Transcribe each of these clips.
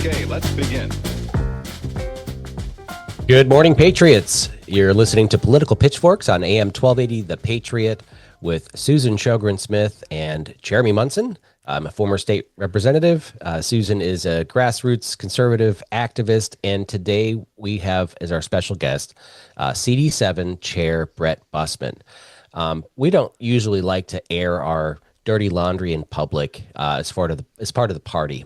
Okay, let's begin. Good morning, Patriots. You're listening to Political Pitchforks on AM 1280 The Patriot with Susan Sjogren-Smith and Jeremy Munson. I'm a former state representative. Susan is a grassroots conservative activist, and today we have as our special guest CD7 Chair Bret Bussman. We don't usually like to air our dirty laundry in public as part of the party.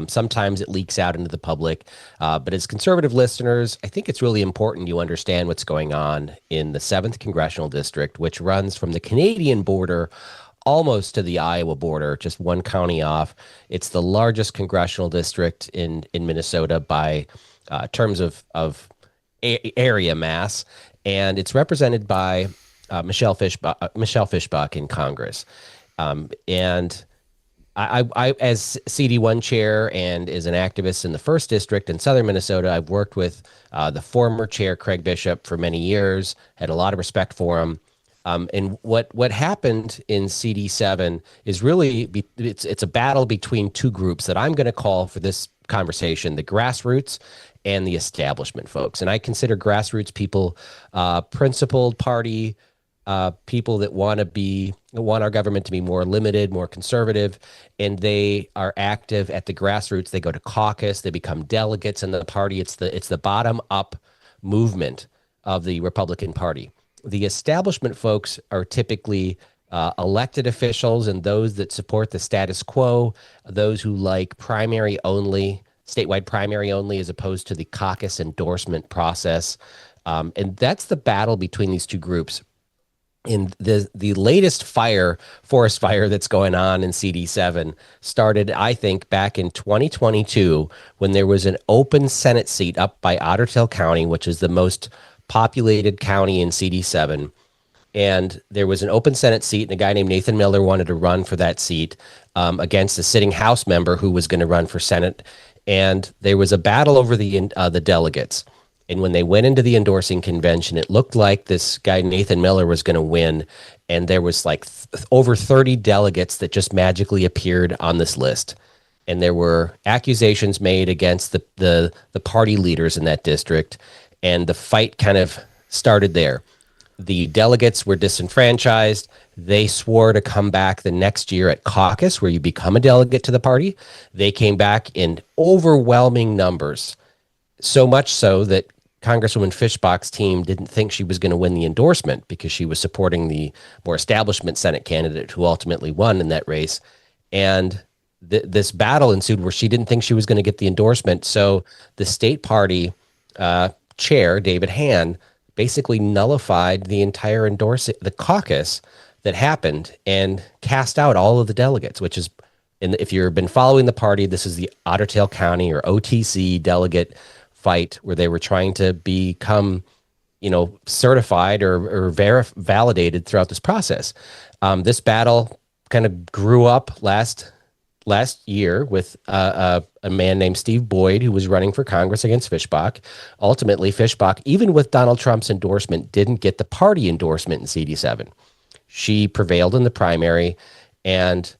Sometimes it leaks out into the public, but as conservative listeners, I think it's really important you understand what's going on in the 7th Congressional District, which runs from the Canadian border almost to the Iowa border, just one county off. It's the largest congressional district in Minnesota by terms of area mass, and it's represented by Michelle Fischbach in Congress. And I, as CD1 chair and as an activist in the 1st District in Southern Minnesota, I've worked with the former chair, Craig Bishop, for many years, had a lot of respect for him. And what happened in CD7 is really, it's a battle between two groups that I'm going to call for this conversation, the grassroots and the establishment folks. And I consider grassroots people principled party people that want our government to be more limited, more conservative, and they are active at the grassroots. They go to caucus, they become delegates in the party. It's the bottom up movement of the Republican Party. The establishment folks are typically elected officials and those that support the status quo, those who like primary only, statewide primary only, as opposed to the caucus endorsement process. And that's the battle between these two groups. In the latest forest fire that's going on in CD7 started, I think, back in 2022 when there was an open Senate seat up by Otter Tail County, which is the most populated county in CD7. And there was an open Senate seat, and a guy named Nathan Miller wanted to run for that seat against a sitting House member who was going to run for Senate. And there was a battle over the delegates. And when they went into the endorsing convention, it looked like this guy, Nathan Miller, was going to win. And there was like over 30 delegates that just magically appeared on this list. And there were accusations made against the party leaders in that district. And the fight kind of started there. The delegates were disenfranchised. They swore to come back the next year at caucus, where you become a delegate to the party. They came back in overwhelming numbers, so much so that Congresswoman Fischbach's team didn't think she was going to win the endorsement because she was supporting the more establishment Senate candidate who ultimately won in that race. And this battle ensued where she didn't think she was going to get the endorsement. So the state party chair, David Hann, basically nullified the entire the caucus that happened and cast out all of the delegates, which is, if you've been following the party, this is the Otter Tail County or OTC delegate fight where they were trying to become, certified or validated throughout this process. This battle kind of grew up last year with a man named Steve Boyd, who was running for Congress against Fischbach. Ultimately, Fischbach, even with Donald Trump's endorsement, didn't get the party endorsement in CD7. She prevailed in the primary, and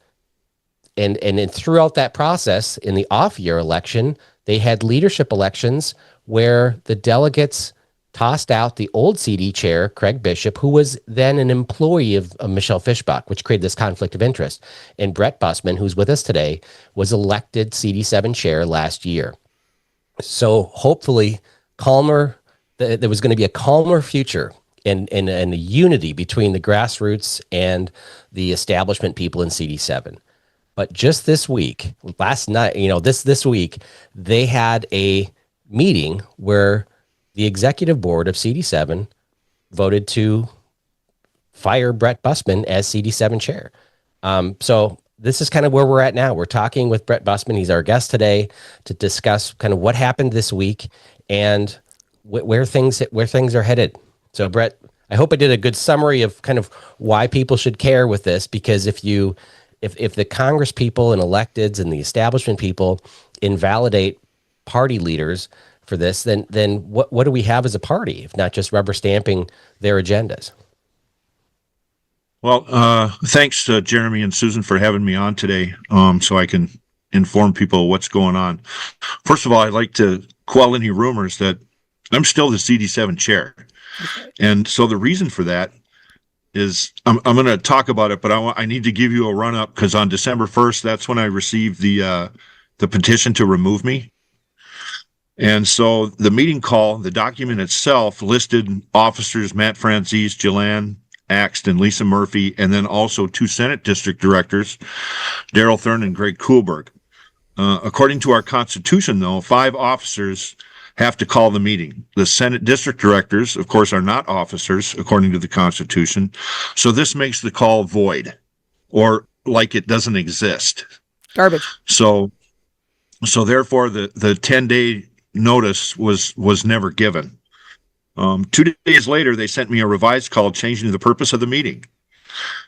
throughout that process, in the off-year election, they had leadership elections where the delegates tossed out the old CD chair, Craig Bishop, who was then an employee of Michelle Fischbach, which created this conflict of interest. And Bret Bussman, who's with us today, was elected CD7 chair last year. So hopefully there was going to be a calmer future and a unity between the grassroots and the establishment people in CD7. But just this week, last night, this week, they had a meeting where the executive board of CD7 voted to fire Bret Bussman as CD7 chair. So this is kind of where we're at now. We're talking with Bret Bussman. He's our guest today to discuss kind of what happened this week and where things are headed. So Bret, I hope I did a good summary of kind of why people should care with this, because if the Congress people and electeds and the establishment people invalidate party leaders for this, then what do we have as a party if not just rubber stamping their agendas? Well, thanks, Jeremy and Susan, for having me on today, so I can inform people of what's going on. First of all, I'd like to quell any rumors that I'm still the CD7 chair. And so the reason for that is I'm going to talk about it, but I need to give you a run up because on December 1st, that's when I received the petition to remove me. And so the meeting call, the document itself listed officers Matt Franzese, Jelan Axt, and Lisa Murphy, and then also 2 Senate district directors, Daryl Thurn and Greg Kuhlberg. According to our Constitution, though, 5 officers have to call the meeting. The Senate district directors, of course, are not officers according to the Constitution. So this makes the call void, or like it doesn't exist. Garbage. So therefore the 10-day notice was never given. 2 days later, they sent me a revised call changing the purpose of the meeting.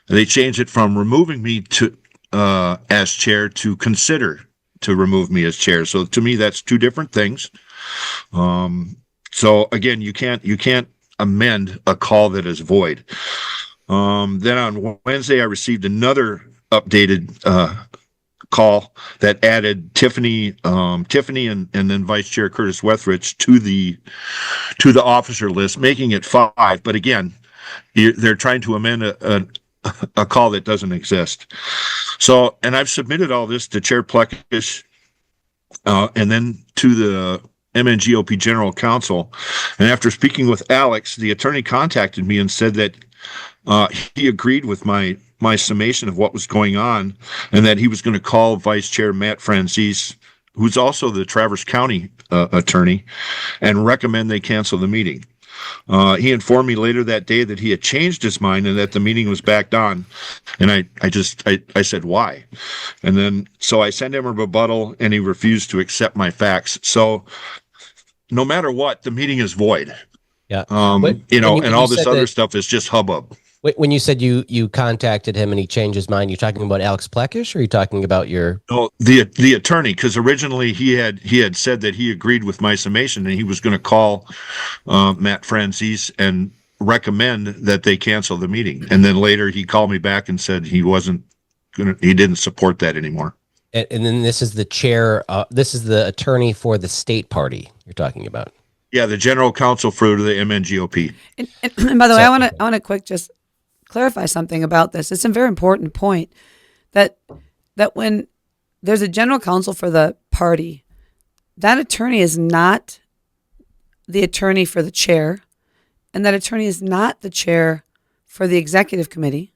They changed it from removing me to as chair to consider to remove me as chair. So to me, that's 2 different things. So again, you can't amend a call that is void. Then on Wednesday, I received another updated call that added Tiffany and then Vice Chair Curtis Wethrich to the officer list, making it 5. But again, they're trying to amend a call that doesn't exist. So, and I've submitted all this to Chair Plekish, and then to the MNGOP General Counsel. And after speaking with Alex, the attorney contacted me and said that he agreed with my summation of what was going on, and that he was going to call Vice Chair Matt Franzese, who's also the Traverse County attorney, and recommend they cancel the meeting. He informed me later that day that he had changed his mind and that the meeting was backed on. And I said, why? And then, so I sent him a rebuttal and he refused to accept my facts. So no matter what, the meeting is void. Yeah. And all this other stuff is just hubbub. When you said you contacted him and he changed his mind, you're talking about Alex Plekish, or are you talking about your? No, the attorney, because originally he had said that he agreed with my summation and he was going to call Matt Franzese and recommend that they cancel the meeting. And then later he called me back and said he didn't support that anymore. And then this is the chair. This is the attorney for the state party you're talking about. Yeah, the general counsel for the MNGOP. And by the way, I want to quick just clarify something about this. It's a very important point that when there's a general counsel for the party, that attorney is not the attorney for the chair, and that attorney is not the chair for the executive committee.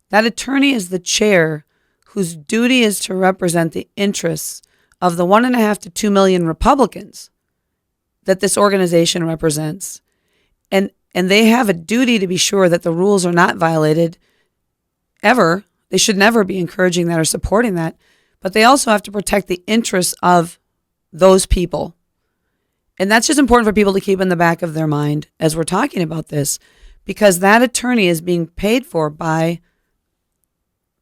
That attorney is the chair whose duty is to represent the interests of the 1.5 to 2 million Republicans that this organization represents. And they have a duty to be sure that the rules are not violated ever. They should never be encouraging that or supporting that. But they also have to protect the interests of those people. And that's just important for people to keep in the back of their mind as we're talking about this, because that attorney is being paid for by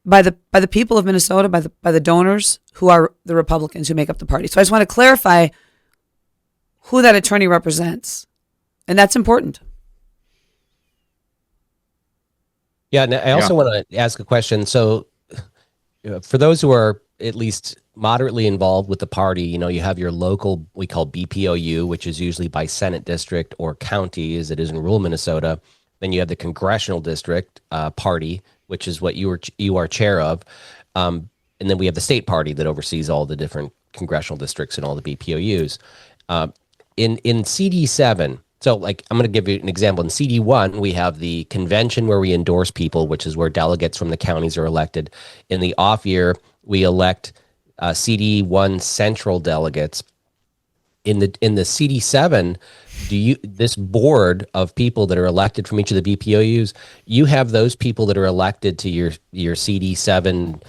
the people of Minnesota, by the donors who are the Republicans who make up the party. So I just want to clarify who that attorney represents. And that's important. Yeah, and I also want to ask a question. So for those who are at least moderately involved with the party, you have your local, we call BPOU, which is usually by Senate district or county, as it is in rural Minnesota. Then you have the Congressional district party, which is what you are chair of. And then we have the state party that oversees all the different congressional districts and all the BPOUs. In CD7, so like I'm going to give you an example. In CD1, we have the convention where we endorse people, which is where delegates from the counties are elected. In the off year, we elect CD1 central delegates. In the CD7, this board of people that are elected from each of the BPOUs, you have those people that are elected to your CD7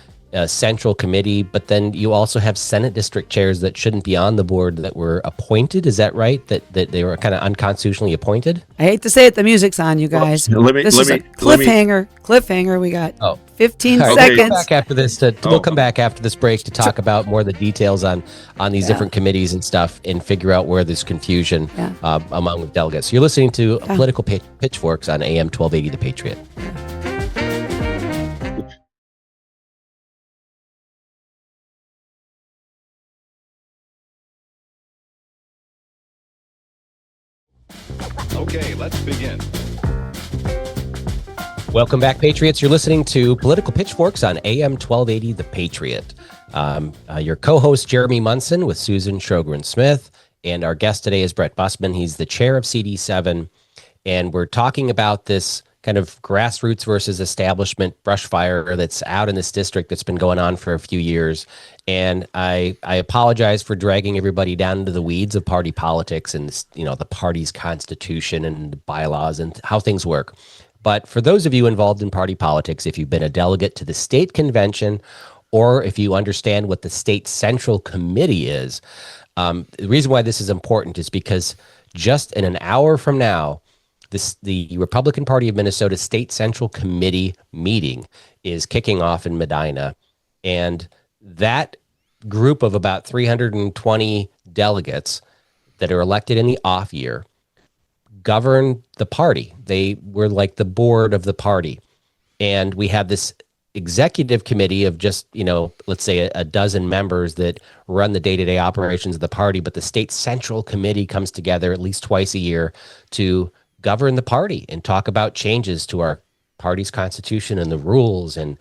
central committee, but then you also have Senate district chairs that shouldn't be on the board that were appointed. Is that right? That they were kind of unconstitutionally appointed? I hate to say it, the music's on, you guys. This is a cliffhanger. We got 15 seconds. We'll come back after this. We'll come back after this break to talk about more of the details on these different committees and stuff, and figure out where there's confusion among delegates. You're listening to Political Pitchforks on AM 1280 The Patriot. Okay, let's begin. Welcome back, Patriots. You're listening to Political Pitchforks on AM 1280, The Patriot. Your co-host, Jeremy Munson, with Susan Sjogren-Smith. And our guest today is Bret Bussman. He's the chair of CD7. And we're talking about this kind of grassroots versus establishment brush fire that's out in this district that's been going on for a few years. And I apologize for dragging everybody down into the weeds of party politics and, the party's constitution and bylaws and how things work. But for those of you involved in party politics, if you've been a delegate to the state convention, or if you understand what the state central committee is, the reason why this is important is because just in an hour from now, the Republican Party of Minnesota State Central Committee meeting is kicking off in Medina. And that group of about 320 delegates that are elected in the off year govern the party. They were like the board of the party. And we have this executive committee of just, let's say a dozen members that run the day-to-day operations of the party. But the State Central Committee comes together at least twice a year to govern the party and talk about changes to our party's constitution and the rules and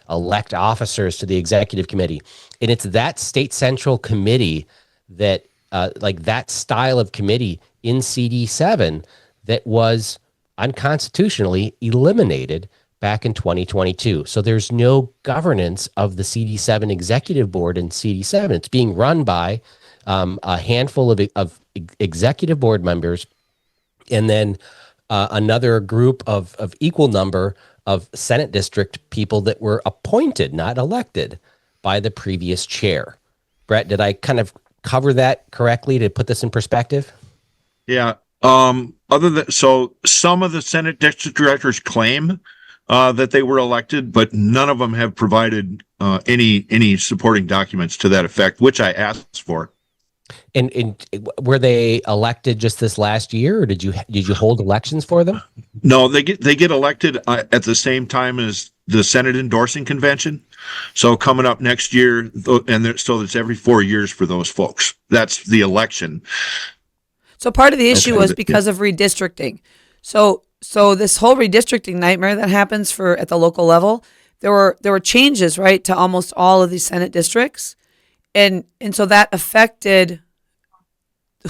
elect officers to the executive committee. And it's that state central committee that that style of committee in CD7 that was unconstitutionally eliminated back in 2022. So there's no governance of the CD7 executive board in CD7. It's being run by a handful of executive board members, and then another group of equal number of Senate district people that were appointed, not elected, by the previous chair. Bret, did I kind of cover that correctly to put this in perspective? Yeah. So some of the Senate district directors claim that they were elected, but none of them have provided any supporting documents to that effect, which I asked for. And were they elected just this last year, or did you hold elections for them? No, they get elected at the same time as the Senate endorsing convention. So coming up next year, and so it's every 4 years for those folks. That's the election. So part of the issue was because of redistricting. So this whole redistricting nightmare that happens at the local level, there were changes, right, to almost all of these Senate districts. And so that affected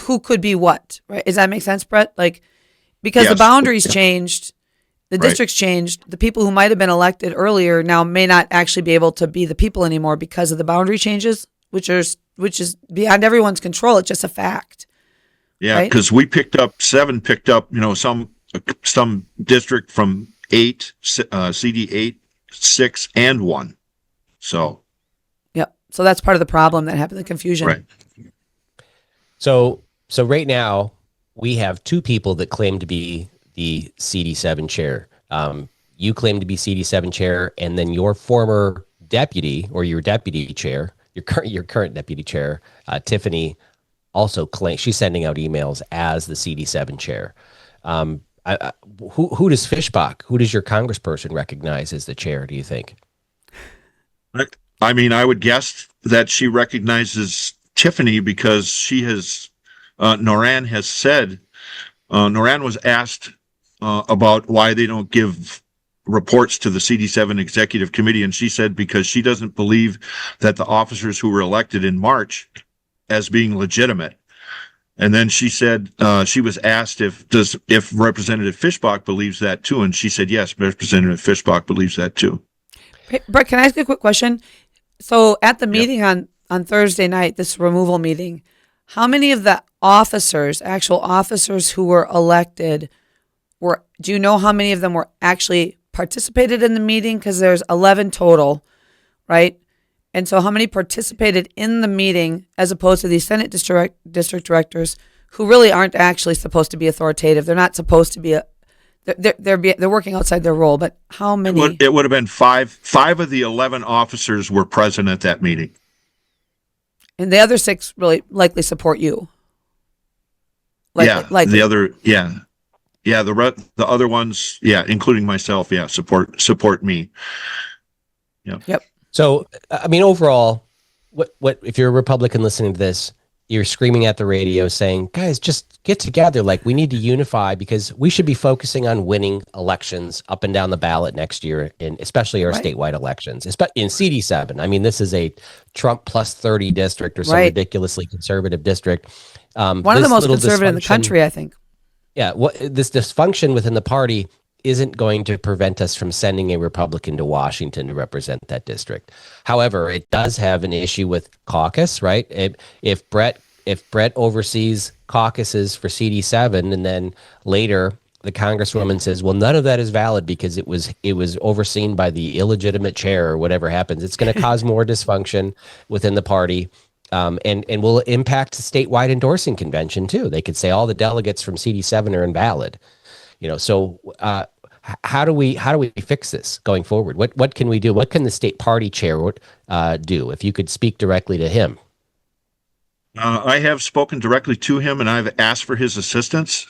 who could be what, right? Does that make sense, Bret? Because yes, the boundaries changed, the districts changed, the people who might have been elected earlier now may not actually be able to be the people anymore because of the boundary changes, which is beyond everyone's control. It's just a fact. Yeah, because we picked up some district from 8, CD 8, 6, and 1. So. So that's part of the problem that happened, the confusion. Right. So right now we have two people that claim to be the CD7 chair. You claim to be CD7 chair, and then your former deputy or your deputy chair, your current deputy chair, Tiffany, also claims she's sending out emails as the CD7 chair. Who does Fishbach, who does your congressperson recognize as the chair, do you think? I mean, I would guess that she recognizes Tiffany because she has, Noran has said, Noran was asked about why they don't give reports to the CD7 executive committee. And she said, because she doesn't believe that the officers who were elected in March as being legitimate. And then she said, she was asked if Representative Fishbach believes that too. And she said, yes, Representative Fishbach believes that too. Hey, Bret, can I ask you a quick question? So at the meeting on Thursday night, this removal meeting, how many of the actual officers who were elected do you know how many of them were actually participated in the meeting? Because there's 11 total, right? And so how many participated in the meeting as opposed to these Senate district directors who really aren't actually supposed to be authoritative? They're not supposed to be they're working outside their role, but how many? It would have been 5. 5 of the 11 officers were present at that meeting. And the other 6 really likely support you. Likely. The other, the other ones, including myself, support me. Yeah. Yep. So, I mean, overall, what if you're a Republican listening to this, you're screaming at the radio saying, guys, just get together. Like, we need to unify because we should be focusing on winning elections up and down the ballot next year, and especially our statewide elections, in CD7. I mean, this is a Trump plus 30 district or some ridiculously conservative district. One of the most conservative in the country, I think. Yeah. This dysfunction within the party isn't going to prevent us from sending a Republican to Washington to represent that district. However, it does have an issue with caucus, right? If Bret oversees caucuses for CD7, and then later the Congresswoman says, well, none of that is valid because it was overseen by the illegitimate chair, or whatever happens, it's going to cause more dysfunction within the party. And will impact the statewide endorsing convention too. They could say all the delegates from CD7 are invalid. So how do we fix this going forward? What can we do? What can the state party chair do? If you could speak directly to him. I have spoken directly to him, and I've asked for his assistance.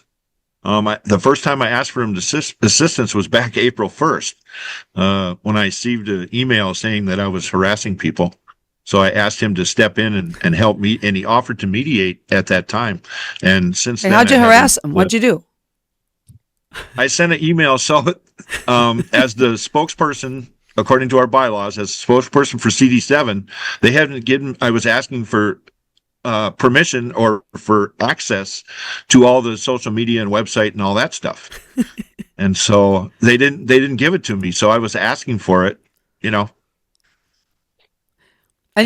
The first time I asked for him assistance was back April 1st, when I received an email saying that I was harassing people. So I asked him to step in and help me, and he offered to mediate at that time. And since then, how'd you harass him? What'd you do? I sent an email. So, as the spokesperson, according to our bylaws, as spokesperson for CD7, they haven't given. I was asking for permission or for access to all the social media and website and all that stuff, and so they didn't give it to me. So I was asking for it, And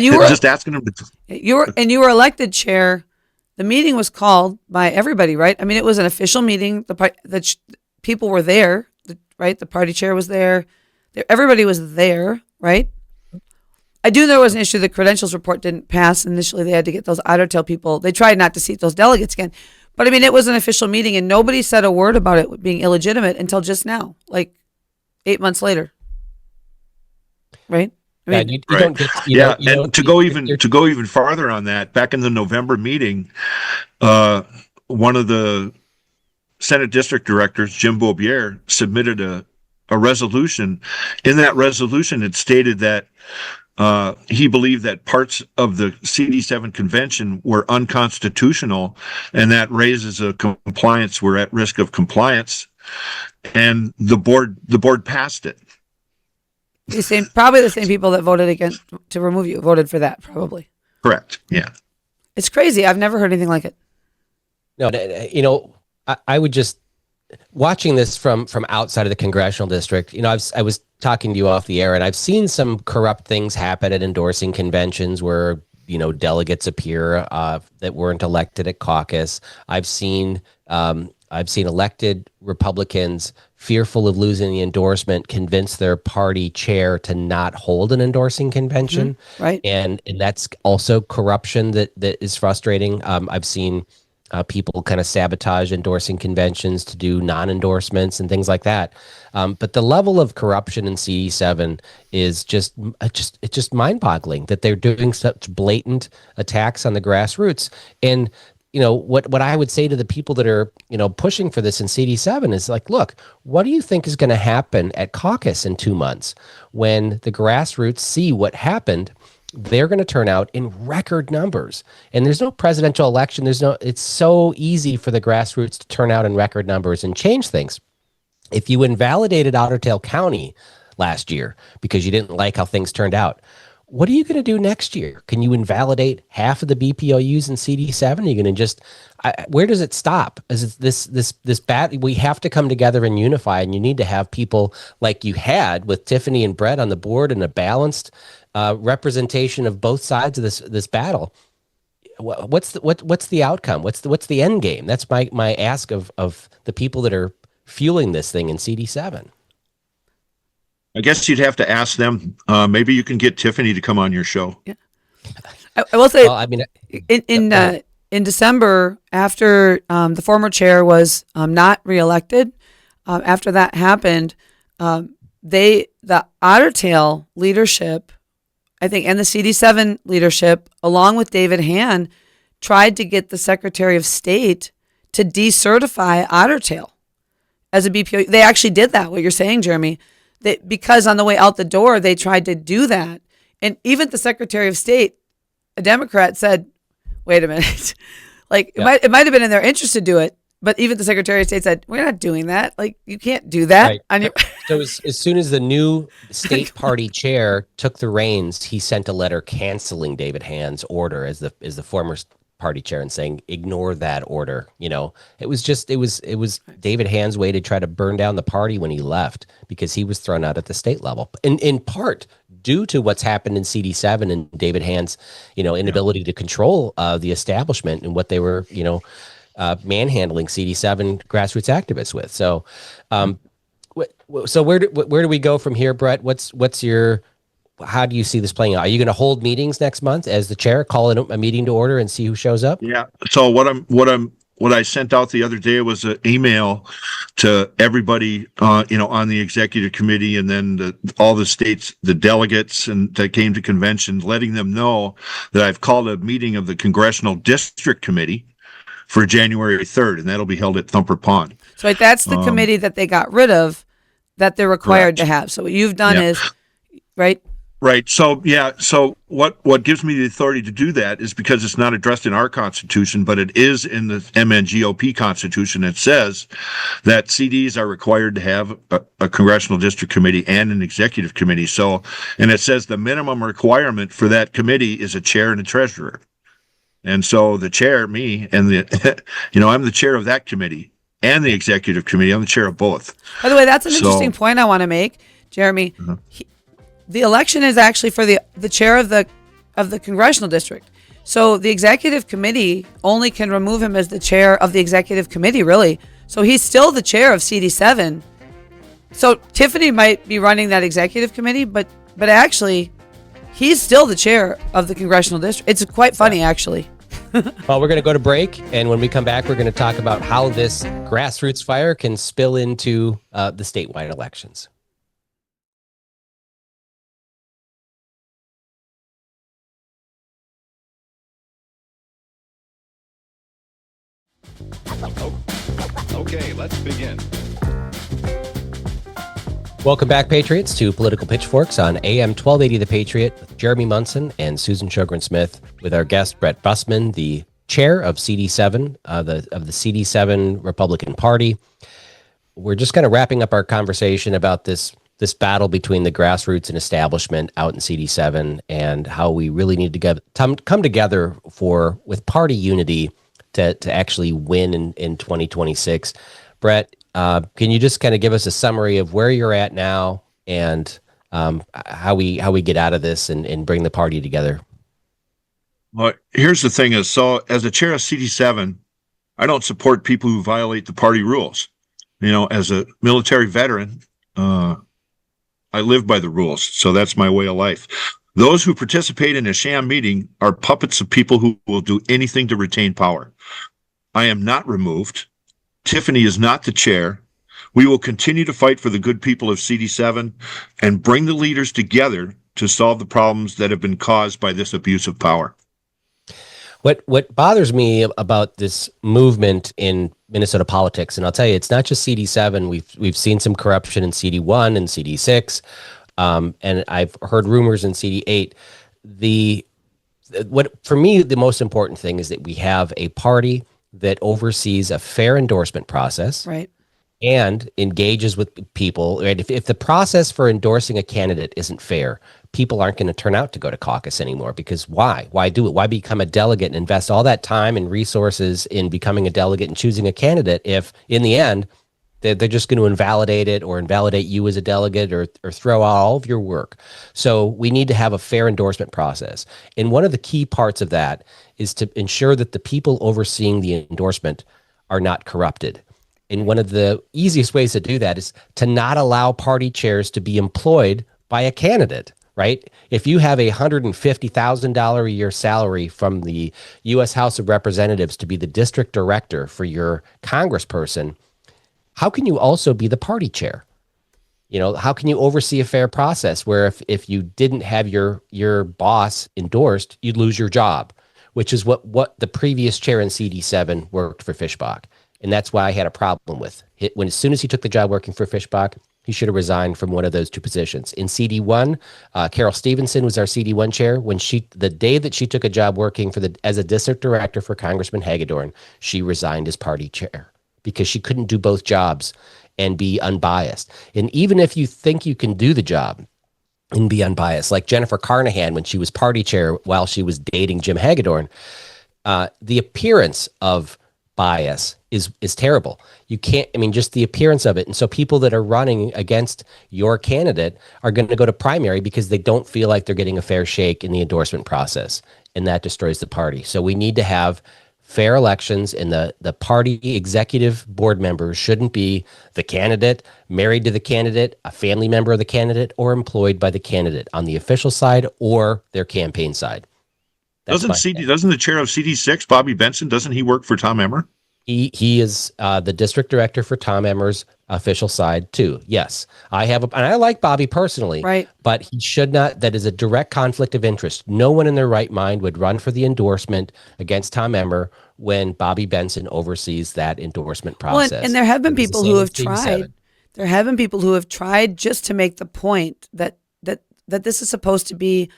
you were just asking them to. You were elected chair. The meeting was called by everybody, right? I mean, it was an official meeting. The people were there, right? The party chair was there. Everybody was there, right? I do know there was an issue. The credentials report didn't pass initially. They had to get those Otter Tail people. They tried not to seat those delegates again. But I mean, it was an official meeting, and nobody said a word about it being illegitimate until just now, like 8 months later, right? I mean, you don't get, to go even farther on that, back in the November meeting, one of the Senate district directors, Jim Beaubier, submitted a resolution. In that resolution, it stated that he believed that parts of the CD7 convention were unconstitutional, and that raises a compliance. We're at risk of compliance, and the board passed it. Probably the same people that voted against to remove you voted for that, probably. Correct. Yeah. It's crazy. I've never heard anything like it. No, I would just, watching this from outside of the congressional district, I was talking to you off the air, and I've seen some corrupt things happen at endorsing conventions where, delegates appear that weren't elected at caucus. I've seen elected Republicans, fearful of losing the endorsement, convince their party chair to not hold an endorsing convention. Mm-hmm. Right. And that's also corruption that is frustrating. I've seen people kind of sabotage endorsing conventions to do non-endorsements and things like that. But the level of corruption in CD7 is just mind-boggling, that they're doing such blatant attacks on the grassroots. And what I would say to the people that are, pushing for this in CD7 is like, look, what do you think is going to happen at caucus in 2 months when the grassroots see what happened? They're going to turn out in record numbers, and there's no presidential election. It's so easy for the grassroots to turn out in record numbers and change things. If you invalidated Otter Tail County last year because you didn't like how things turned out, what are you going to do next year? Can you invalidate half of the BPOUs in CD7? Are you going to just, where does it stop? Is this bad? We have to come together and unify, and you need to have people like you had with Tiffany and Bret on the board and a balanced representation of both sides of this battle. What's the outcome? What's the end game? That's my ask of the people that are fueling this thing in CD7. I guess you'd have to ask them. Maybe you can get Tiffany to come on your show. Yeah. I will say, in December, after the former chair was not reelected, after that happened, the Otter Tail leadership, I think, and the CD7 leadership, along with David Hand, tried to get the Secretary of State to decertify Otter Tail as a BPO. They actually did that, what you're saying, Jeremy. Because on the way out the door, they tried to do that. And even the Secretary of State, a Democrat, said, wait a minute. Like Yeah. it might have been in their interest to do it, but even the Secretary of State said, we're not doing that. Like you can't do that Right. on your. So as soon as the new state party chair took the reins, he sent a letter canceling David Hand's order as the former party chair and saying, ignore that order. You know, it was David Hand's way to try to burn down the party when he left, because he was thrown out at the state level, in part due to what's happened in CD7 and David Hand's, inability to control the establishment and what they were, manhandling CD7 grassroots activists with. So, so where do we go from here, Bret? How do you see this playing out? Are you going to hold meetings next month as the chair, call a meeting to order and see who shows up? Yeah. So what I sent out the other day was an email to everybody, on the executive committee, and then all the states, the delegates, and that came to convention, letting them know that I've called a meeting of the Congressional District Committee for January 3rd, and that'll be held at Thumper Pond. So that's the committee that they got rid of, that they're required correct. to have. So what you've done is, right? Right. So, yeah. So what gives me the authority to do that is because it's not addressed in our Constitution, but it is in the MNGOP Constitution. It says that CDs are required to have a Congressional District Committee and an Executive Committee. So, and it says the minimum requirement for that committee is a chair and a treasurer. And so the chair, me, and I'm the chair of that committee and the Executive Committee. I'm the chair of both. By the way, that's an interesting point I want to make, Jeremy. The election is actually for the chair of the congressional district. So the executive committee only can remove him as the chair of the executive committee, really. So he's still the chair of CD7. So Tiffany might be running that executive committee, but actually he's still the chair of the congressional district. It's quite funny, actually. Well, we're going to go to break, and when we come back, we're going to talk about how this grassroots fire can spill into the statewide elections. Okay, let's begin. Welcome back, Patriots, to Political Pitchforks on AM 1280 The Patriot with Jeremy Munson and Susan Sjogren-Smith, with our guest, Bret Bussman, the chair of CD7, of the CD7 Republican Party. We're just kind of wrapping up our conversation about this battle between the grassroots and establishment out in CD7, and how we really need to come together with party unity to actually win in 2026. Bret, can you just kind of give us a summary of where you're at now, and how we get out of this and bring the party together? Well, here's the thing is, so as a chair of CD7, I don't support people who violate the party rules. As a military veteran, I live by the rules. So that's my way of life. Those who participate in a sham meeting are puppets of people who will do anything to retain power. I am not removed. Tiffany is not the chair. We will continue to fight for the good people of CD7 and bring the leaders together to solve the problems that have been caused by this abuse of power. What bothers me about this movement in Minnesota politics, and I'll tell you, it's not just CD7. We've seen some corruption in CD1 and CD6, and I've heard rumors in CD8. For me, the most important thing is that we have a party that oversees a fair endorsement process, Right. and engages with people. Right? If the process for endorsing a candidate isn't fair, people aren't going to turn out to go to caucus anymore, because why? Why do it? Why become a delegate and invest all that time and resources in becoming a delegate and choosing a candidate if in the end they're just going to invalidate it, or invalidate you as a delegate, or throw out all of your work? So we need to have a fair endorsement process. And one of the key parts of that is to ensure that the people overseeing the endorsement are not corrupted. And one of the easiest ways to do that is to not allow party chairs to be employed by a candidate, right? If you have a $150,000 a year salary from the U.S. House of Representatives to be the district director for your congressperson, how can you also be the party chair? How can you oversee a fair process where if you didn't have your boss endorsed, you'd lose your job, which is what the previous chair in CD7 worked for Fischbach. And that's why I had a problem with it. As soon as he took the job working for Fischbach, He should have resigned from one of those two positions. In CD1, Carol Stevenson was our CD1 chair. The day that she took a job working as a district director for Congressman Hagedorn, she resigned as party chair because she couldn't do both jobs and be unbiased. And even if you think you can do the job and be unbiased, like Jennifer Carnahan, when she was party chair while she was dating Jim Hagedorn, the appearance of bias is terrible. You can't, just the appearance of it. And so people that are running against your candidate are going to go to primary because they don't feel like they're getting a fair shake in the endorsement process, and that destroys the party. So we need to have fair elections, and the party executive board members shouldn't be the candidate, married to the candidate, a family member of the candidate, or employed by the candidate on the official side or their campaign side. Doesn't the chair of CD6, Bobby Benson, doesn't he work for Tom Emmer? He is the district director for Tom Emmer's official side too. Yes, and I like Bobby personally, right? But he should not. That is a direct conflict of interest. No one in their right mind would run for the endorsement against Tom Emmer when Bobby Benson oversees that endorsement process. Well, and there have been people who have tried. There have been people who have tried just to make the point that this is supposed to be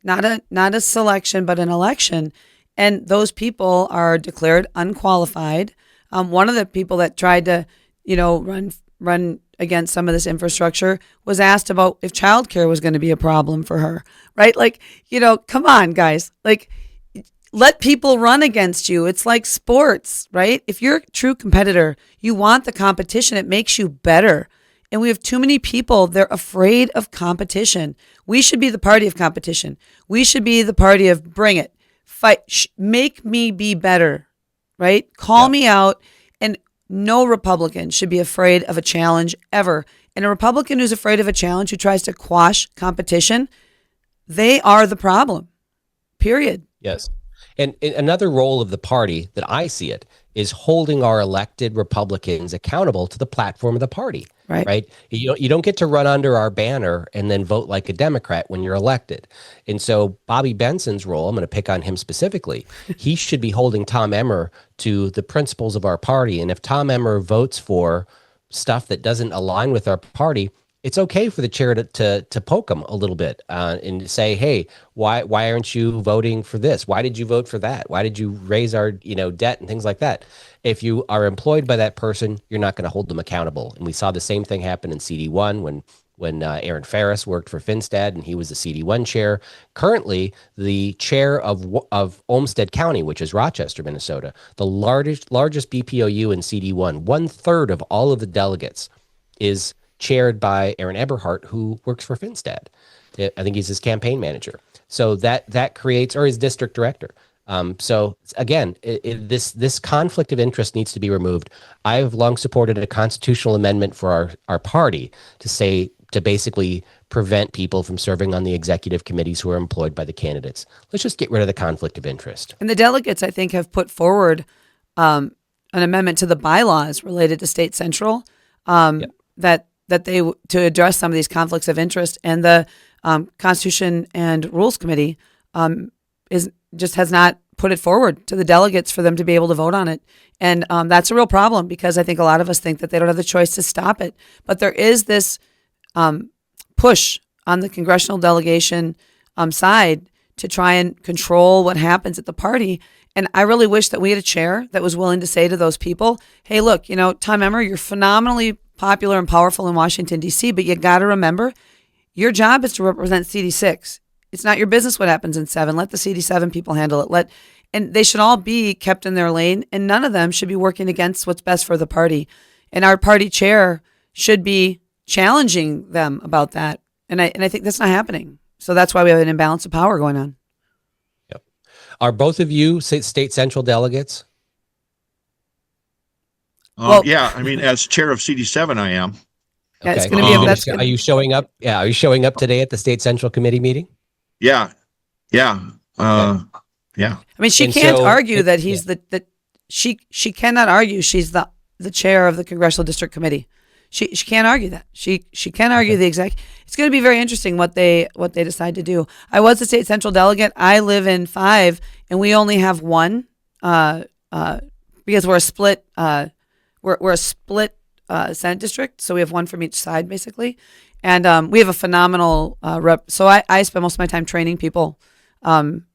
not a selection, but an election. And those people are declared unqualified. One of the people that tried to, run against some of this infrastructure was asked about if childcare was going to be a problem for her, right? Like, come on, guys. Like, let people run against you. It's like sports, right? If you're a true competitor, you want the competition. It makes you better. And we have too many people, they're afraid of competition. We should be the party of competition. We should be the party of bring it. Fight, make me be better, right? Call me out. And no Republican should be afraid of a challenge ever. And a Republican who's afraid of a challenge, who tries to quash competition, they are the problem, period. Yes. And another role of the party that I see it is holding our elected Republicans accountable to the platform of the party. Right. You don't get to run under our banner and then vote like a Democrat when you're elected. And so Bobby Benson's role, I'm going to pick on him specifically. He should be holding Tom Emmer to the principles of our party. And if Tom Emmer votes for stuff that doesn't align with our party, it's okay for the chair to poke him a little bit and say, hey, why aren't you voting for this? Why did you vote for that? Why did you raise our debt and things like that? If you are employed by that person, you're not going to hold them accountable. And we saw the same thing happen in CD1 when Aaron Ferris worked for Finstad and he was the CD1 chair. Currently, the chair of Olmsted County, which is Rochester, Minnesota, the largest BPOU in CD1, 1/3 of all of the delegates is chaired by Aaron Eberhardt, who works for Finstad. I think he's his campaign manager. So that creates, or his district director. So again, this conflict of interest needs to be removed. I've long supported a constitutional amendment for our party to basically prevent people from serving on the executive committees who are employed by the candidates. Let's just get rid of the conflict of interest. And the delegates, I think, have put forward an amendment to the bylaws related to State Central that they to address some of these conflicts of interest, and the Constitution and Rules Committee has not put it forward to the delegates for them to be able to vote on it. And that's a real problem, because I think a lot of us think that they don't have the choice to stop it. But there is this push on the congressional delegation side to try and control what happens at the party. And I really wish that we had a chair that was willing to say to those people, hey, look, Tom Emmer, you're phenomenally popular and powerful in Washington, D.C., but you got to remember, your job is to represent CD6. It's not your business what happens in 7. Let the CD7 people handle it. And they should all be kept in their lane, and none of them should be working against what's best for the party. And our party chair should be challenging them about that. And I think that's not happening. So that's why we have an imbalance of power going on. Yep. Are both of you State Central delegates? Yeah, as chair of CD7, I am. Yeah, okay. It's going to be. Are you showing up? Yeah, are you showing up today at the State Central Committee meeting? Yeah. Yeah. I mean, she can't argue that he's she cannot argue she's the chair of the Congressional District Committee. She can't argue that. She can't argue the exec. It's going to be very interesting what they decide to do. I was a State Central delegate. I live in 5, and we only have one because we're a split. We're a split Senate district. So we have one from each side, basically. And we have a phenomenal rep. So I spend most of my time training people in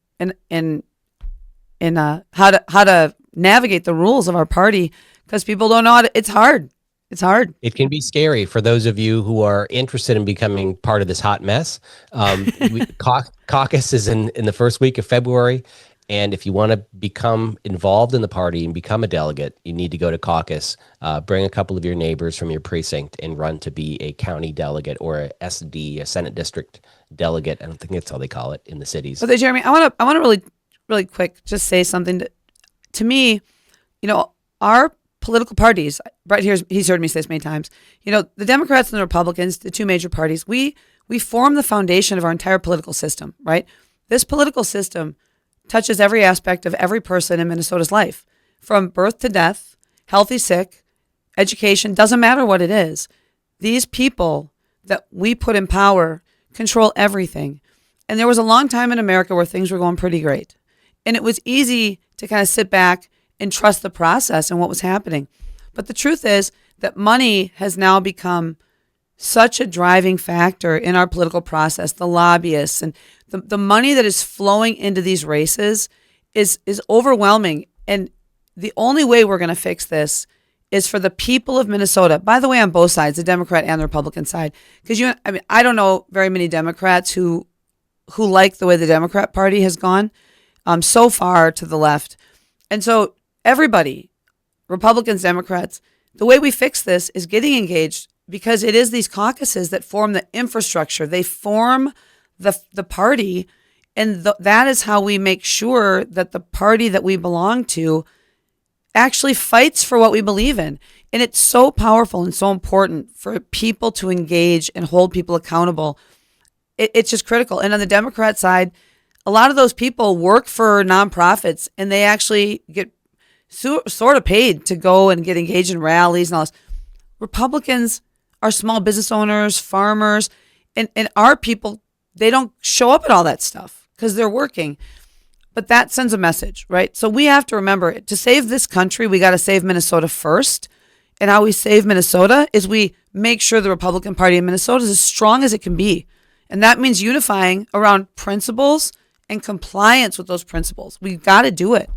how to navigate the rules of our party, because people don't know how to. It's hard. It's hard. It can be scary for those of you who are interested in becoming part of this hot mess. Caucus is in the first week of February. And if you want to become involved in the party and become a delegate, you need to go to caucus, bring a couple of your neighbors from your precinct and run to be a county delegate or a SD, a Senate district delegate. I don't think that's how they call it in the cities. But Jeremy, I want to really, really quick just say something to me. Our political parties, Bret he's heard me say this many times. The Democrats and the Republicans, the two major parties, we form the foundation of our entire political system, right? This political system touches every aspect of every person in Minnesota's life, from birth to death, healthy, sick, education, doesn't matter what it is. These people that we put in power control everything. And there was a long time in America where things were going pretty great. And it was easy to kind of sit back and trust the process and what was happening. But the truth is that money has now become such a driving factor in our political process. The lobbyists and the money that is flowing into these races is overwhelming. And the only way we're going to fix this is for the people of Minnesota, by the way, on both sides, the Democrat and the Republican side. Because I don't know very many Democrats who like the way the Democrat Party has gone so far to the left. And so everybody, Republicans, Democrats, the way we fix this is getting engaged, because it is these caucuses that form the infrastructure. They form the party, and that is how we make sure that the party that we belong to actually fights for what we believe in. And it's so powerful and so important for people to engage and hold people accountable. It's just critical. And on the Democrat side, a lot of those people work for nonprofits, and they actually get sort of paid to go and get engaged in rallies and all this. Republicans are small business owners, farmers, and our people, they don't show up at all that stuff because they're working. But that sends a message, right? So we have to remember, to save this country, we got to save Minnesota first. And how we save Minnesota is we make sure the Republican Party in Minnesota is as strong as it can be. And that means unifying around principles and compliance with those principles. We've got to do it.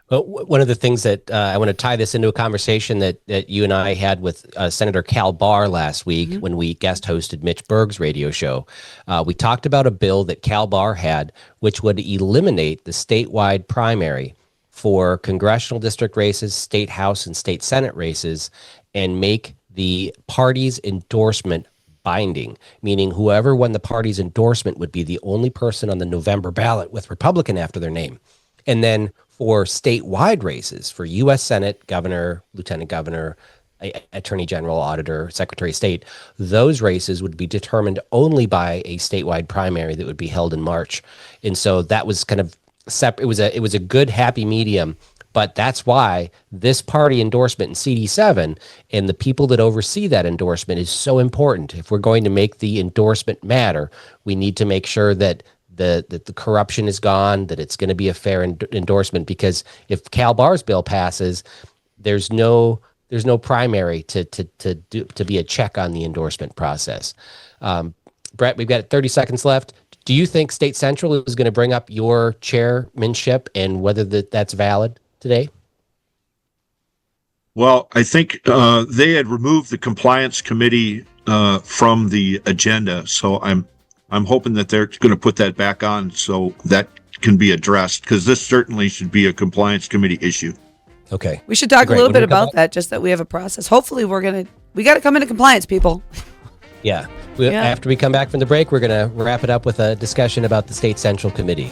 Well, one of the things that I want to tie this into a conversation that you and I had with Senator Cal Barr last week when we guest hosted Mitch Berg's radio show. We talked about a bill that Cal Barr had, which would eliminate the statewide primary for congressional district races, state house and state senate races, and make the party's endorsement binding, meaning whoever won the party's endorsement would be the only person on the November ballot with Republican after their name. And then for statewide races, for U.S. Senate, governor, lieutenant governor, attorney general, auditor, secretary of state, those races would be determined only by a statewide primary that would be held in March. And so that was kind of separate. It was a good happy medium. But that's why this party endorsement in CD7 and the people that oversee that endorsement is so important. If we're going to make the endorsement matter, we need to make sure that the corruption is gone, that it's going to be a fair endorsement. Because if Cal Barr's bill passes, there's no primary to be a check on the endorsement process. Bret, we've got 30 seconds left. Do you think State Central is going to bring up your chairmanship and whether that's valid today? Well, I think they had removed the compliance committee from the agenda, so I'm hoping that they're going to put that back on so that can be addressed, because this certainly should be a compliance committee issue. Okay. We should talk a little bit about that, just that we have a process. Hopefully we got to come into compliance, people. Yeah. After we come back from the break, we're going to wrap it up with a discussion about the State Central Committee.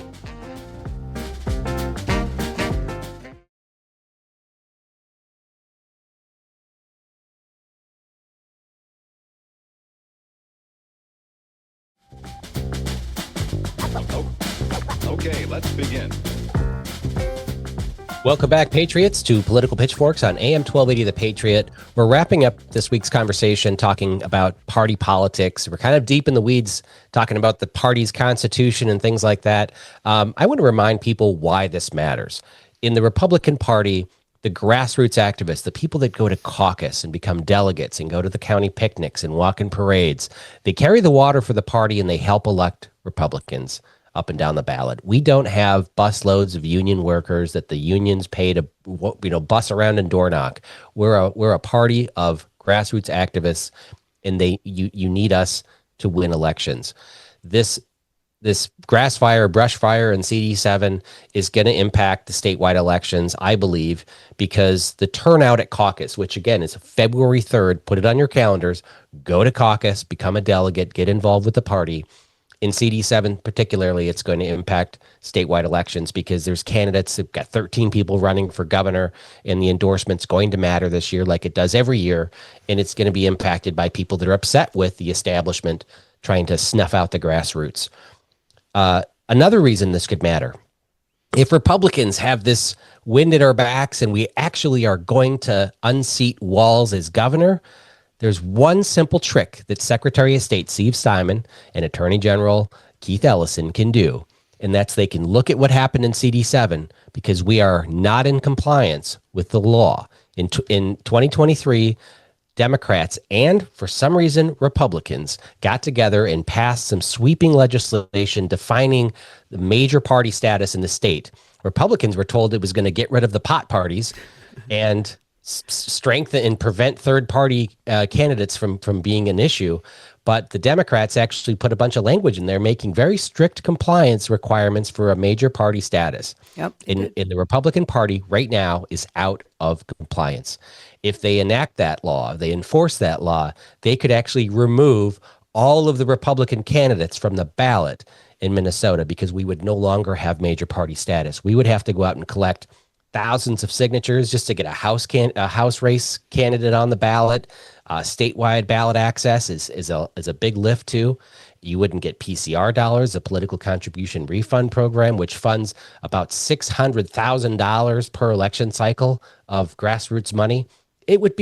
Okay, let's begin. Welcome back, Patriots, to Political Pitchforks on AM 1280 The Patriot. We're wrapping up this week's conversation talking about party politics. We're kind of deep in the weeds talking about the party's constitution and things like that. I want to remind people why this matters. In the Republican Party, the grassroots activists, the people that go to caucus and become delegates and go to the county picnics and walk in parades, they carry the water for the party and they help elect Republicans up and down the ballot. We don't have busloads of union workers that the unions pay to, bus around and door knock. We're a party of grassroots activists, and you need us to win elections. This grass fire, brush fire, and CD7 is going to impact the statewide elections, I believe, because the turnout at caucus, which again is February 3rd, put it on your calendars, go to caucus, become a delegate, get involved with the party. In CD7 particularly, it's going to impact statewide elections because there's candidates. They've got 13 people running for governor, and the endorsement's going to matter this year like it does every year, and it's going to be impacted by people that are upset with the establishment trying to snuff out the grassroots. Another reason this could matter, if Republicans have this wind at our backs and we actually are going to unseat Walz as governor, there's one simple trick that Secretary of State Steve Simon and Attorney General Keith Ellison can do, and that's they can look at what happened in CD7 because we are not in compliance with the law. In 2023, Democrats and, for some reason, Republicans got together and passed some sweeping legislation defining the major party status in the state. Republicans were told it was going to get rid of the pot parties and strengthen and prevent third-party candidates from being an issue. But the Democrats actually put a bunch of language in there making very strict compliance requirements for a major party status. Yep. In the Republican Party right now is out of compliance. If they enact that law, they enforce that law, they could actually remove all of the Republican candidates from the ballot in Minnesota because we would no longer have major party status. We would have to go out and collect thousands of signatures just to get a house race candidate on the ballot. Statewide ballot access is a big lift too. You wouldn't get PCR dollars, the political contribution refund program, which funds about $600,000 per election cycle of grassroots money. It would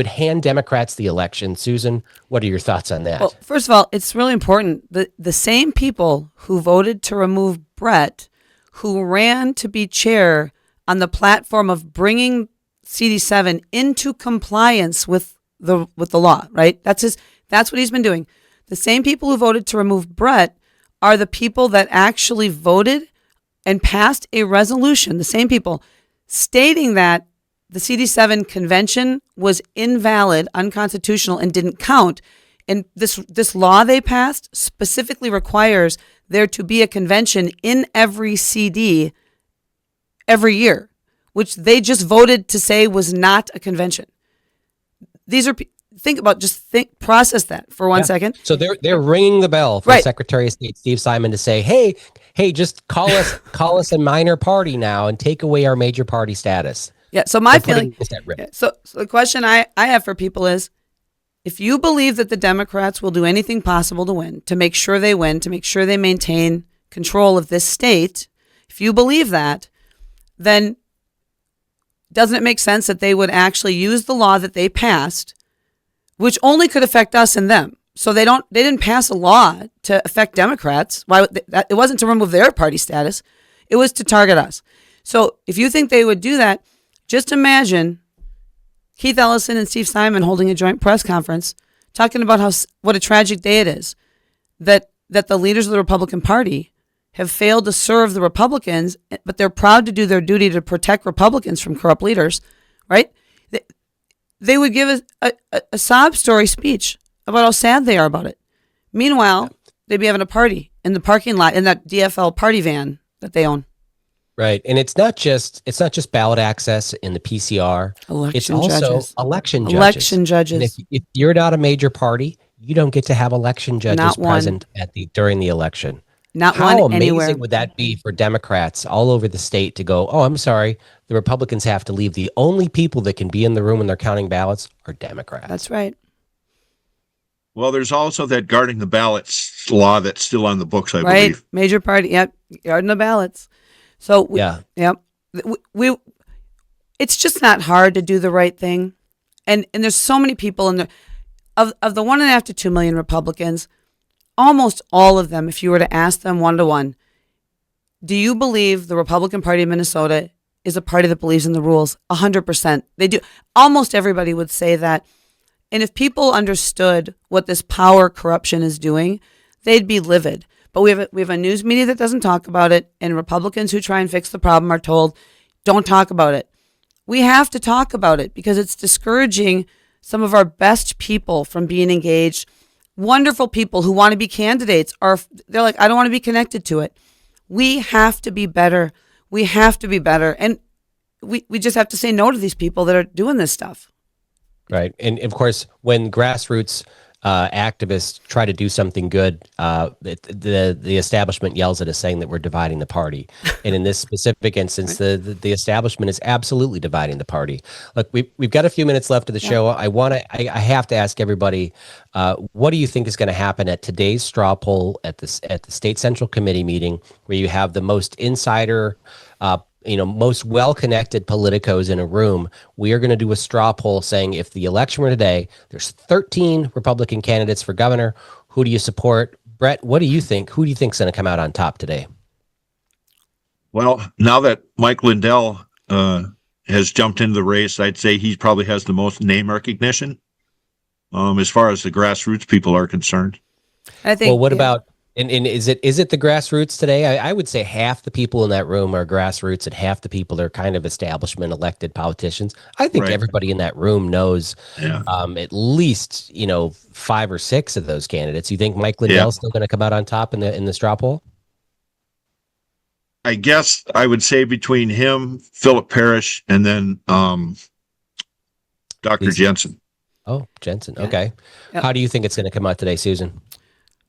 hand Democrats the election. Susan, what are your thoughts on that? Well, first of all, it's really important. The same people who voted to remove Bret, who ran to be chair on the platform of bringing CD7 into compliance with the law, right? That's what he's been doing. The same people who voted to remove Bret are the people that actually voted and passed a resolution, the same people, stating that the CD7 convention was invalid, unconstitutional, and didn't count. And this law they passed specifically requires there to be a convention in every CD every year, which they just voted to say was not a convention. These are process that for 1 second. So they're ringing the bell for Right. Secretary of State Steve Simon to say, hey, just call us a minor party now and take away our major party status. Yeah. So my They're putting feeling. this at risk. So the question I have for people is, if you believe that the Democrats will do anything possible to win, to make sure they win, to make sure they maintain control of this state, if you believe that, then doesn't it make sense that they would actually use the law that they passed, which only could affect us and them? So they didn't pass a law to affect Democrats. It wasn't to remove their party status. It was to target us. So if you think they would do that, just imagine Keith Ellison and Steve Simon holding a joint press conference talking about what a tragic day it is that the leaders of the Republican Party have failed to serve the Republicans, but they're proud to do their duty to protect Republicans from corrupt leaders, right? They would give a sob story speech about how sad they are about it. Meanwhile, they'd be having a party in the parking lot in that DFL party van that they own. Right. And it's not just ballot access in the PCR. It's also judges. election judges. Election judges. And if you're not a major party, you don't get to have election judges Not one. present during the election. Not How one amazing anywhere. would that be for Democrats all over the state to go, oh, I'm sorry, the Republicans have to leave. The only people that can be in the room when they're counting ballots are Democrats. That's right. Well, there's also that guarding the ballots law that's still on the books, I Right. believe. Major party. Yep. Guarding the ballots. So Yeah. Yep. We it's just not hard to do the right thing. And there's so many people in there of the 1.5 to 2 million Republicans, almost all of them, if you were to ask them one-to-one, do you believe the Republican Party of Minnesota is a party that believes in the rules 100%. They do. Almost everybody would say that. And if people understood what this power corruption is doing, they'd be livid. But we have a news media that doesn't talk about it, and Republicans who try and fix the problem are told, don't talk about it. We have to talk about it because it's discouraging some of our best people from being engaged. Wonderful people who want to be candidates they're like, I don't want to be connected to it. We have to be better. We have to be better. And we just have to say no to these people that are doing this stuff. Right. And of course, when grassroots activists try to do something good, the establishment yells at us saying that we're dividing the party. And in this specific instance, the establishment is absolutely dividing the party. Look, we've got a few minutes left of the show. I have to ask everybody, what do you think is going to happen at today's straw poll at the State Central Committee meeting, where you have the most insider, most well-connected politicos in a room? We are going to do a straw poll saying, if the election were today, there's 13 Republican candidates for governor. Who do you support? Bret, what do you think? Who do you think is going to come out on top today? Well, now that Mike Lindell has jumped into the race, I'd say he probably has the most name recognition as far as the grassroots people are concerned. I think. Well, what about? And is it the grassroots today? I would say half the people in that room are grassroots and half the people are kind of establishment elected politicians. I think everybody in that room knows at least 5 or 6 of those candidates. You think Mike Lindell's still going to come out on top in the straw poll? I guess I would say between him, Philip Parrish, and then Dr. Jensen. Oh, Jensen. Okay. Yep. How do you think it's going to come out today, Susan?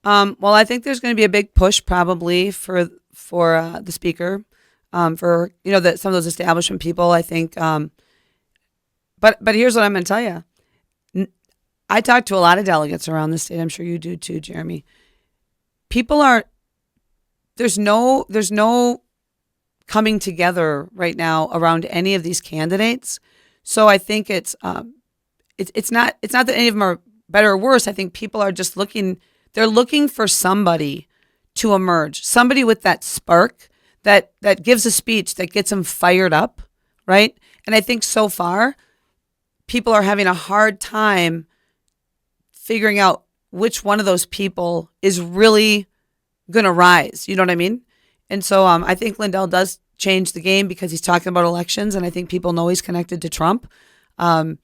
Well, I think there's going to be a big push probably for the speaker, for some of those establishment people. I think, but here's what I'm going to tell you. I talked to a lot of delegates around the state. I'm sure you do too, Jeremy. There's no coming together right now around any of these candidates. So I think it's not that any of them are better or worse. I think people are just looking. They're looking for somebody to emerge, somebody with that spark that gives a speech that gets them fired up, right? And I think so far, people are having a hard time figuring out which one of those people is really going to rise. You know what I mean? And so I think Lindell does change the game because he's talking about elections, and I think people know he's connected to Trump. And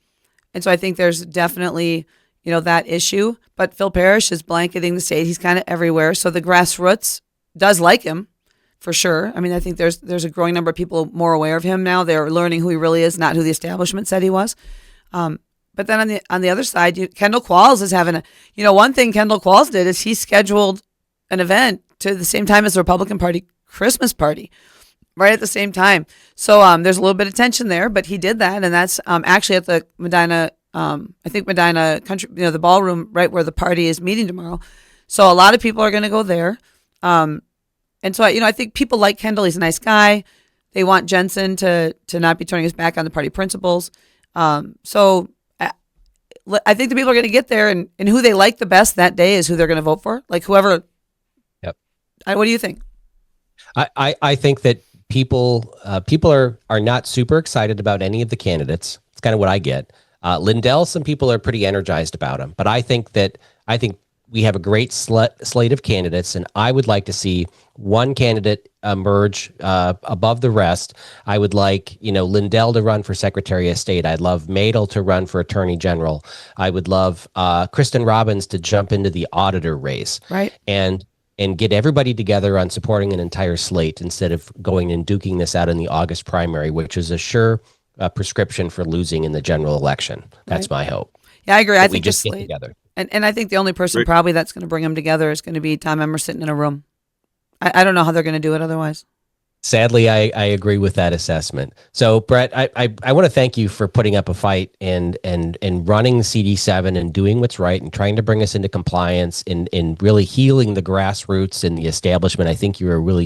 so I think there's definitely that issue, but Phil Parrish is blanketing the state. He's kind of everywhere. So the grassroots does like him for sure. I mean, I think there's a growing number of people more aware of him now. They're learning who he really is, not who the establishment said he was. But then on the other side, Kendall Qualls is having one thing Kendall Qualls did is he scheduled an event to the same time as the Republican Party Christmas party, right at the same time. So there's a little bit of tension there, but he did that. And that's actually at the Medina Medina Country, the ballroom right where the party is meeting tomorrow. So a lot of people are going to go there. And so, I think people like Kendall. He's a nice guy. They want Jensen to not be turning his back on the party principles. So I think the people are going to get there, and who they like the best that day is who they're going to vote for. Like whoever. Yep. What do you think? I think that people are not super excited about any of the candidates. It's kind of what I get. Lindell, some people are pretty energized about him, but I think we have a great slate of candidates, and I would like to see one candidate emerge above the rest. I would like, Lindell to run for Secretary of State. I'd love Madel to run for Attorney General. I would love Kristen Robbins to jump into the auditor race, right? And get everybody together on supporting an entire slate instead of going and duking this out in the August primary, which is a sure prescription for losing in the general election. That's my hope. Yeah, I agree. I think we just get together. And I think the only person probably that's going to bring them together is going to be Tom Emmer sitting in a room. I don't know how they're going to do it otherwise. Sadly, I agree with that assessment. So, Bret, I want to thank you for putting up a fight and running CD7 and doing what's right and trying to bring us into compliance and really healing the grassroots and the establishment. I think you were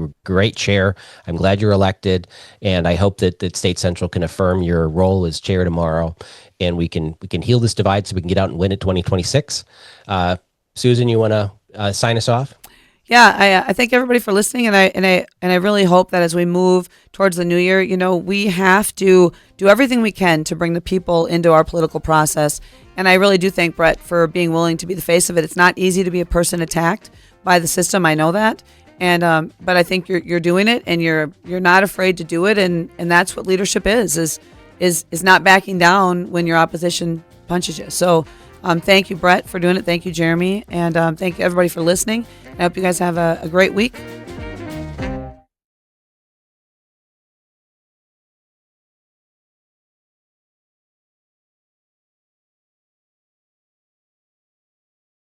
a great chair. I'm glad you're elected, and I hope that State Central can affirm your role as chair tomorrow, and we can heal this divide so we can get out and win at 2026. Susan, you want to sign us off? I thank everybody for listening, and I really hope that as we move towards the new year, we have to do everything we can to bring the people into our political process. And I really do thank Bret for being willing to be the face of it. It's not easy to be a person attacked by the system. I know that, and but I think you're doing it, and you're not afraid to do it, and that's what leadership is not backing down when your opposition punches you. So. Thank you, Bret, for doing it. Thank you, Jeremy. And thank you, everybody, for listening. I hope you guys have a great week.